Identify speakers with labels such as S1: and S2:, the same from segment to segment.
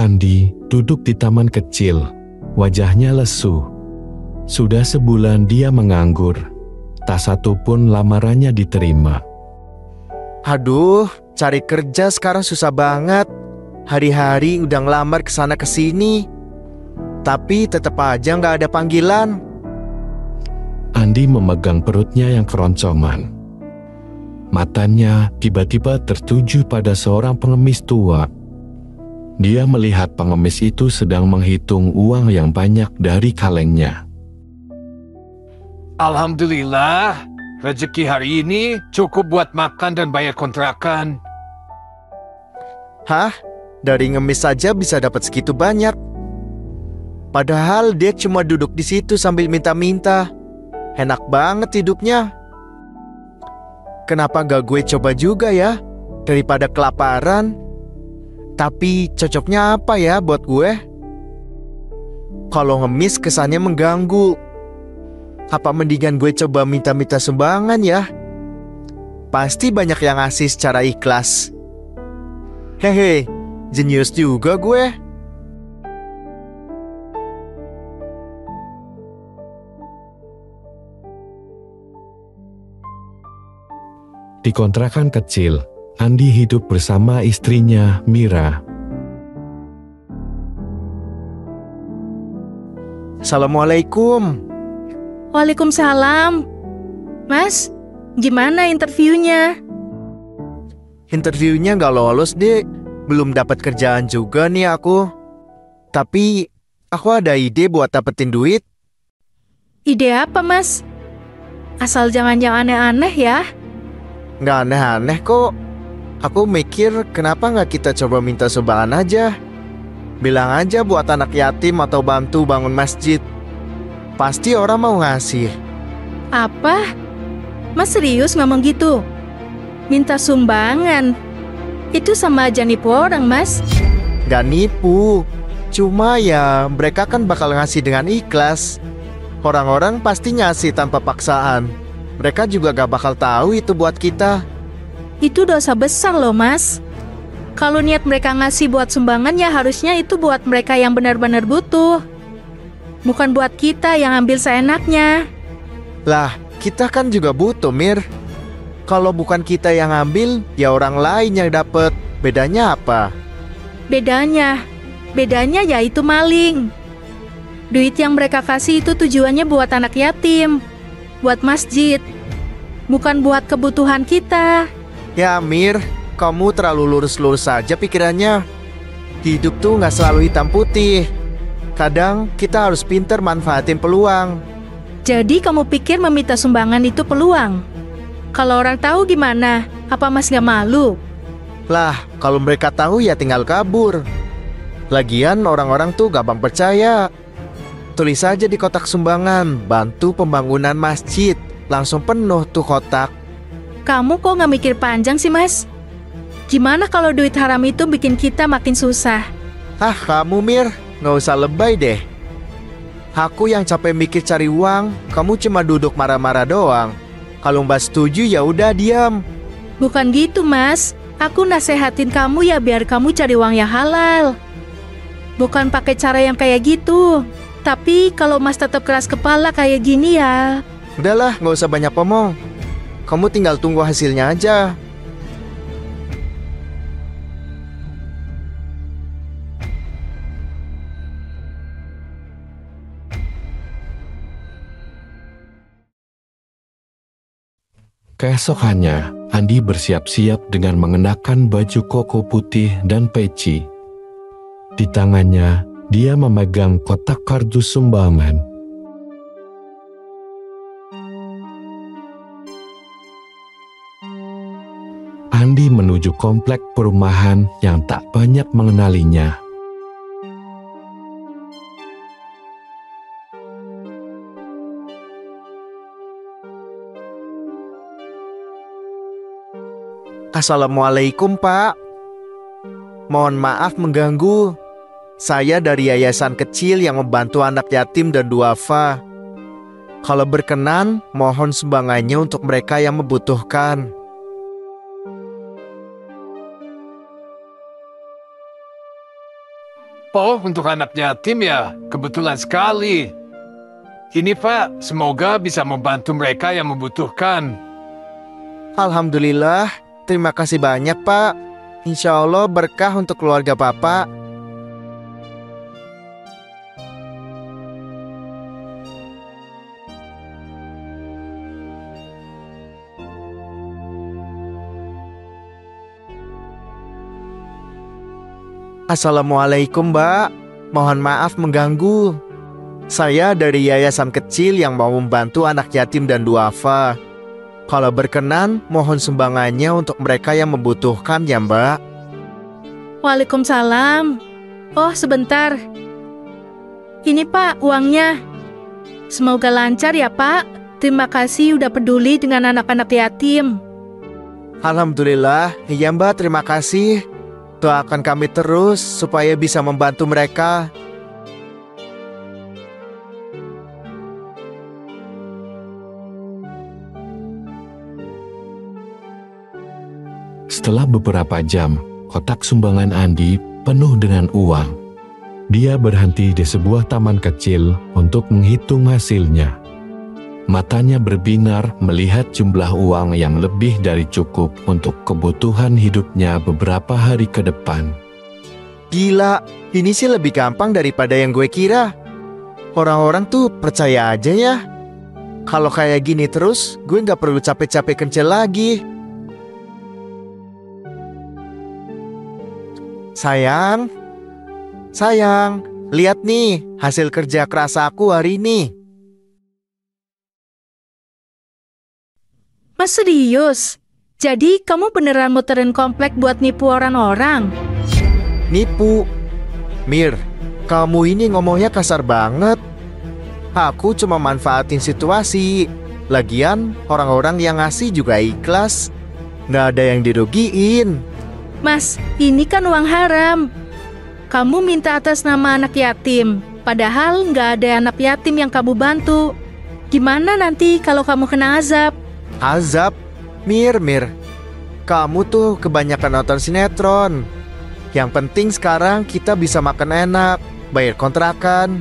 S1: Andi duduk di taman kecil, wajahnya lesu. Sudah sebulan dia menganggur, tak satu pun lamarannya diterima.
S2: Aduh, cari kerja sekarang susah banget. Hari-hari udah ngelamar kesana kesini, tapi tetap aja nggak ada panggilan.
S1: Andi memegang perutnya yang keroncongan. Matanya tiba-tiba tertuju pada seorang pengemis tua. Dia melihat pengemis itu sedang menghitung uang yang banyak dari kalengnya.
S3: Alhamdulillah, rezeki hari ini cukup buat makan dan bayar kontrakan.
S2: Hah? Dari ngemis saja bisa dapat segitu banyak. Padahal dia cuma duduk di situ sambil minta-minta. Enak banget hidupnya. Kenapa gak gue coba juga ya? Daripada kelaparan. Tapi cocoknya apa ya buat gue? Kalau ngemis kesannya mengganggu. Apa mendingan gue coba minta-minta sumbangan ya? Pasti banyak yang ngasih secara ikhlas. Hehe, jenius juga gue.
S1: Di kontrakan kecil, Andi hidup bersama istrinya, Mira.
S2: Assalamualaikum.
S4: Waalaikumsalam. Mas, gimana interviewnya?
S2: Interviewnya gak lolos, Dek. Belum dapat kerjaan juga nih aku. Tapi aku ada ide buat dapetin duit.
S4: Ide apa, Mas? Asal jangan yang aneh-aneh ya.
S2: Gak aneh-aneh kok. Aku mikir kenapa gak kita coba minta sumbangan aja. Bilang aja buat anak yatim atau bantu bangun masjid. Pasti orang mau ngasih.
S4: Apa? Mas serius ngomong gitu? Minta sumbangan? Itu sama aja nipu orang, Mas.
S2: Gak nipu. Cuma ya mereka kan bakal ngasih dengan ikhlas. Orang-orang pasti ngasih tanpa paksaan. Mereka juga gak bakal tahu itu buat kita.
S4: Itu dosa besar loh, Mas. Kalau niat mereka ngasih buat sumbangan ya harusnya itu buat mereka yang benar-benar butuh. Bukan buat kita yang ambil seenaknya.
S2: Lah, kita kan juga butuh, Mir. Kalau bukan kita yang ambil, ya orang lain yang dapet. Bedanya apa?
S4: Bedanya yaitu maling. Duit yang mereka kasih itu tujuannya buat anak yatim, buat masjid, bukan buat kebutuhan kita.
S2: Ya, Mir, kamu terlalu lurus-lurus saja pikirannya. Hidup tuh gak selalu hitam putih. Kadang kita harus pintar manfaatin peluang.
S4: Jadi kamu pikir meminta sumbangan itu peluang? Kalau orang tahu gimana? Apa Mas gak malu?
S2: Lah, kalau mereka tahu ya tinggal kabur. Lagian orang-orang tuh gampang percaya. Tulis aja di kotak sumbangan, bantu pembangunan masjid. Langsung penuh tuh kotak.
S4: Kamu kok gak mikir panjang sih, Mas? Gimana kalau duit haram itu bikin kita makin susah?
S2: Ah, kamu, Mir, gak usah lebay deh. Aku yang capek mikir cari uang, kamu cuma duduk marah-marah doang. Kalau Mbak setuju ya udah diam.
S4: Bukan gitu, Mas. Aku nasehatin kamu ya biar kamu cari uang yang halal. Bukan pakai cara yang kayak gitu. Tapi kalau Mas tetap keras kepala kayak gini ya.
S2: Udahlah, gak usah banyak ngomong. Kamu tinggal tunggu hasilnya aja.
S1: Keesokannya, Andi bersiap-siap dengan mengenakan baju koko putih dan peci. Di tangannya, dia memegang kotak kardus sumbangan. Andi menuju komplek perumahan yang tak banyak mengenalinya.
S2: Assalamualaikum, Pak. Mohon maaf mengganggu. Saya dari yayasan kecil yang membantu anak yatim dan duafa. Kalau berkenan, mohon sumbangannya untuk mereka yang membutuhkan.
S3: Oh, untuk anak yatim ya, kebetulan sekali. Ini Pak, semoga bisa membantu mereka yang membutuhkan.
S2: Alhamdulillah, terima kasih banyak Pak. Insya Allah berkah untuk keluarga Bapak. Assalamualaikum Mbak, mohon maaf mengganggu. Saya dari yayasan kecil yang mau membantu anak yatim dan duafa. Kalau berkenan, mohon sumbangannya untuk mereka yang membutuhkan ya Mbak.
S4: Waalaikumsalam. Oh, sebentar. Ini Pak, uangnya. Semoga lancar ya Pak. Terima kasih udah peduli dengan anak-anak yatim.
S2: Alhamdulillah, iya Mbak, terima kasih. Doakan kami terus supaya bisa membantu mereka.
S1: Setelah beberapa jam, kotak sumbangan Andi penuh dengan uang. Dia berhenti di sebuah taman kecil untuk menghitung hasilnya. Matanya berbinar melihat jumlah uang yang lebih dari cukup untuk kebutuhan hidupnya beberapa hari ke depan.
S2: Gila, ini sih lebih gampang daripada yang gue kira. Orang-orang tuh percaya aja ya. Kalau kayak gini terus, gue nggak perlu capek-capek kerja lagi. Sayang, lihat nih hasil kerja keras aku hari ini.
S4: Mas serius? Jadi kamu beneran muterin komplek buat nipu orang-orang?
S2: Nipu? Mir, kamu ini ngomongnya kasar banget. Aku cuma manfaatin situasi. Lagian orang-orang yang ngasih juga ikhlas. Nggak ada yang dirugiin.
S4: Mas, ini kan uang haram. Kamu minta atas nama anak yatim, padahal nggak ada anak yatim yang kamu bantu. Gimana nanti kalau kamu kena azab?
S2: Azab? Mir, kamu tuh kebanyakan nonton sinetron. Yang penting sekarang kita bisa makan enak, bayar kontrakan.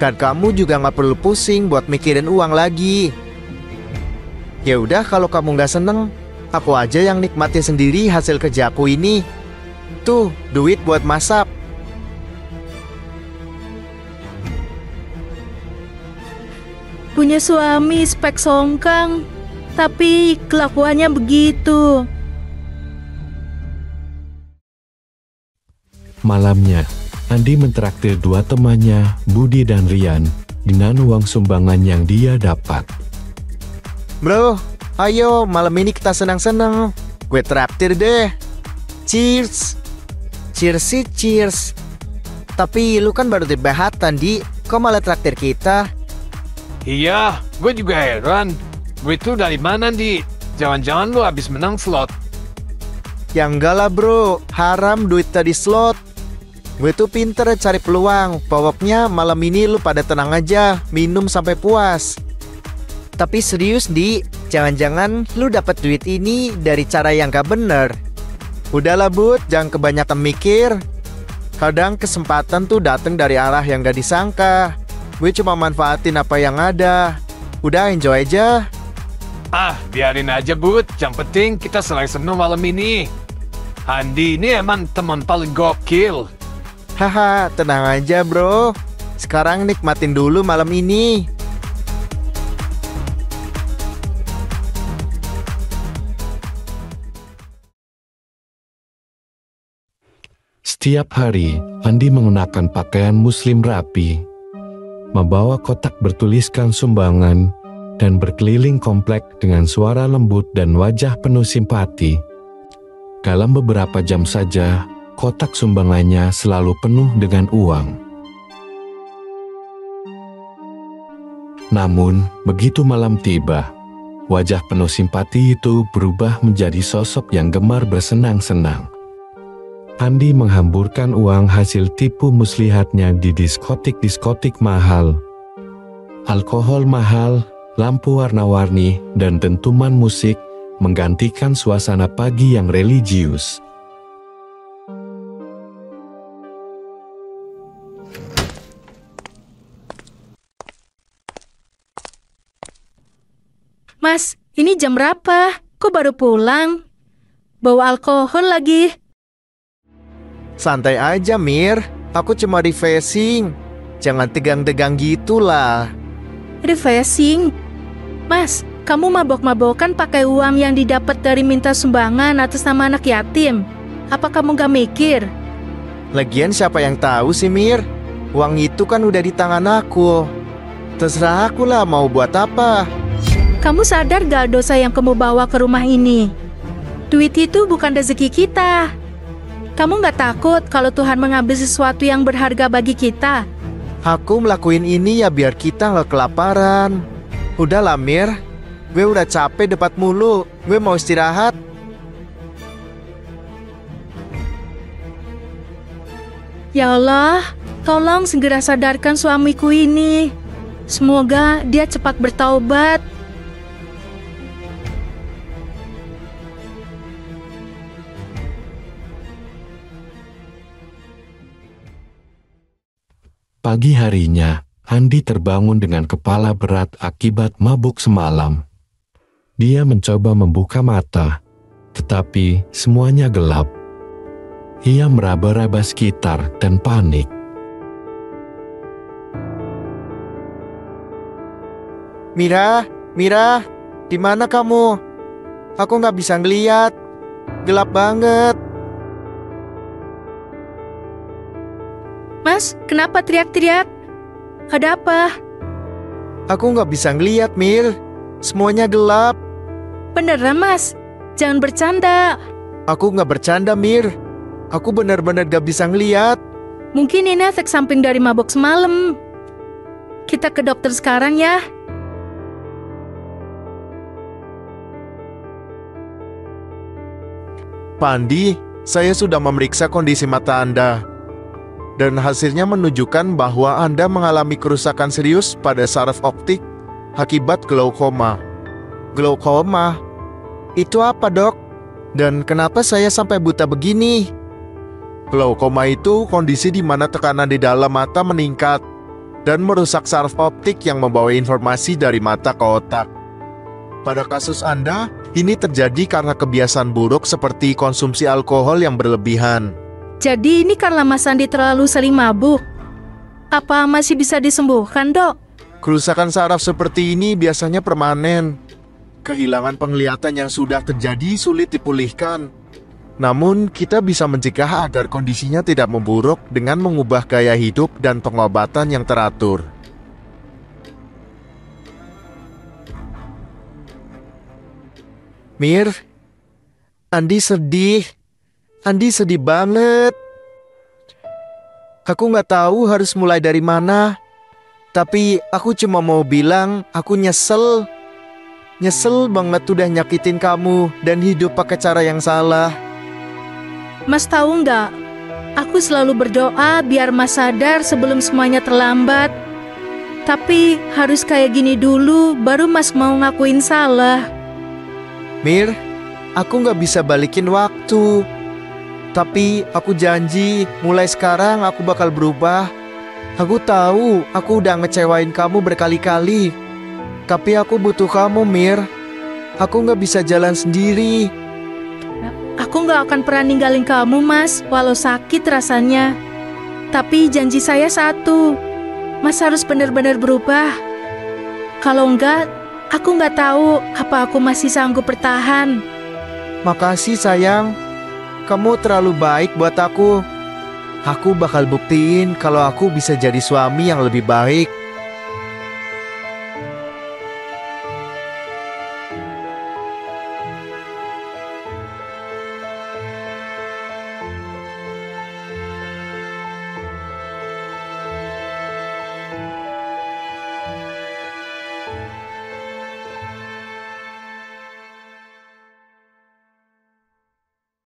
S2: Dan kamu juga nggak perlu pusing buat mikirin uang lagi. Ya udah, kalau kamu nggak seneng, aku aja yang nikmatin sendiri hasil kerjaku ini. Tuh, duit buat masak.
S4: Punya suami spek songkang, tapi kelakuannya begitu.
S1: Malamnya, Andi mentraktir dua temannya, Budi dan Rian, dengan uang sumbangan yang dia dapat.
S2: Bro, ayo malam ini kita senang-senang. Gue traktir deh. Cheers. Cheers sih cheers. Tapi lu kan baru dibahat Di. Kok malah traktir kita?
S3: Iya, gue juga heran. Gue tuh dari mana, Di? Jangan-jangan lu habis menang slot.
S2: Ya enggak lah bro, haram duit tadi slot. Gue tuh pinter cari peluang. Pokoknya malam ini lu pada tenang aja, minum sampai puas. Tapi serius Di, jangan-jangan lu dapat duit ini dari cara yang gak bener. Udahlah Bud, jangan kebanyakan mikir. Kadang kesempatan tuh datang dari arah yang gak disangka. Gue cuma manfaatin apa yang ada. Udah enjoy aja.
S3: Ah, biarin aja Bud, yang penting kita senang-senang malam ini. Andi ini emang teman paling gokil.
S2: Haha, tenang aja bro. Sekarang nikmatin dulu malam ini.
S1: Setiap hari, Andi mengenakan pakaian muslim rapi, membawa kotak bertuliskan sumbangan, dan berkeliling komplek dengan suara lembut dan wajah penuh simpati. Dalam beberapa jam saja, kotak sumbangannya selalu penuh dengan uang. Namun, begitu malam tiba, wajah penuh simpati itu berubah menjadi sosok yang gemar bersenang-senang. Andi menghamburkan uang hasil tipu muslihatnya di diskotik-diskotik mahal. Alkohol mahal, lampu warna-warni, dan dentuman musik menggantikan suasana pagi yang religius.
S4: Ini jam berapa? Kok baru pulang? Bawa alkohol lagi.
S2: Santai aja, Mir. Aku cuma refreshing. Jangan tegang-tegang gitulah.
S4: Refreshing? Mas, kamu mabok-mabokan pakai uang yang didapat dari minta sumbangan atas nama anak yatim. Apa kamu gak mikir?
S2: Lagian siapa yang tahu sih, Mir? Uang itu kan udah di tangan aku. Terserah aku lah mau buat apa.
S4: Kamu sadar gak dosa yang kamu bawa ke rumah ini? Duit itu bukan rezeki kita. Kamu gak takut kalau Tuhan mengambil sesuatu yang berharga bagi kita?
S2: Aku ngelakuin ini ya biar kita gak kelaparan. Udahlah, Mir. Gue udah capek debat mulu. Gue mau istirahat.
S4: Ya Allah, tolong segera sadarkan suamiku ini. Semoga dia cepat bertaubat.
S1: Pagi harinya, Andi terbangun dengan kepala berat akibat mabuk semalam. Dia mencoba membuka mata, tetapi semuanya gelap. Ia meraba-raba sekitar dan panik.
S2: Mira, di mana kamu? Aku nggak bisa ngeliat. Gelap banget.
S4: Mas, kenapa teriak-teriak? Ada apa?
S2: Aku nggak bisa ngeliat, Mir. Semuanya gelap.
S4: Beneran, Mas? Jangan bercanda.
S2: Aku nggak bercanda, Mir. Aku benar-benar gak bisa ngeliat.
S4: Mungkin ini efek samping dari mabok semalam. Kita ke dokter sekarang ya.
S2: Pandi, saya sudah memeriksa kondisi mata Anda. Dan hasilnya menunjukkan bahwa Anda mengalami kerusakan serius pada saraf optik akibat glaukoma. Glaukoma? Itu apa, Dok? Dan kenapa saya sampai buta begini? Glaukoma itu kondisi di mana tekanan di dalam mata meningkat dan merusak saraf optik yang membawa informasi dari mata ke otak. Pada kasus Anda, ini terjadi karena kebiasaan buruk seperti konsumsi alkohol yang berlebihan.
S4: Jadi ini karena Mas Andi terlalu sering mabuk. Apa masih bisa disembuhkan, Dok?
S2: Kerusakan saraf seperti ini biasanya permanen. Kehilangan penglihatan yang sudah terjadi sulit dipulihkan. Namun, kita bisa mencegah agar kondisinya tidak memburuk dengan mengubah gaya hidup dan pengobatan yang teratur. Mir, Andi sedih. Andi sedih banget. Aku nggak tahu harus mulai dari mana. Tapi aku cuma mau bilang aku nyesel. Nyesel banget udah nyakitin kamu dan hidup pakai cara yang salah.
S4: Mas tahu nggak? Aku selalu berdoa biar Mas sadar sebelum semuanya terlambat. Tapi harus kayak gini dulu baru Mas mau ngakuin salah.
S2: Mir, aku nggak bisa balikin waktu. Tapi aku janji mulai sekarang aku bakal berubah. Aku tahu aku udah ngecewain kamu berkali-kali. Tapi aku butuh kamu, Mir. Aku nggak bisa jalan sendiri.
S4: Aku nggak akan pernah ninggalin kamu, Mas, walau sakit rasanya. Tapi janji saya satu, Mas harus benar-benar berubah. Kalau enggak, aku nggak tahu apa aku masih sanggup bertahan.
S2: Makasih sayang. Kamu terlalu baik buat aku. Aku bakal buktiin kalau aku bisa jadi suami yang lebih baik.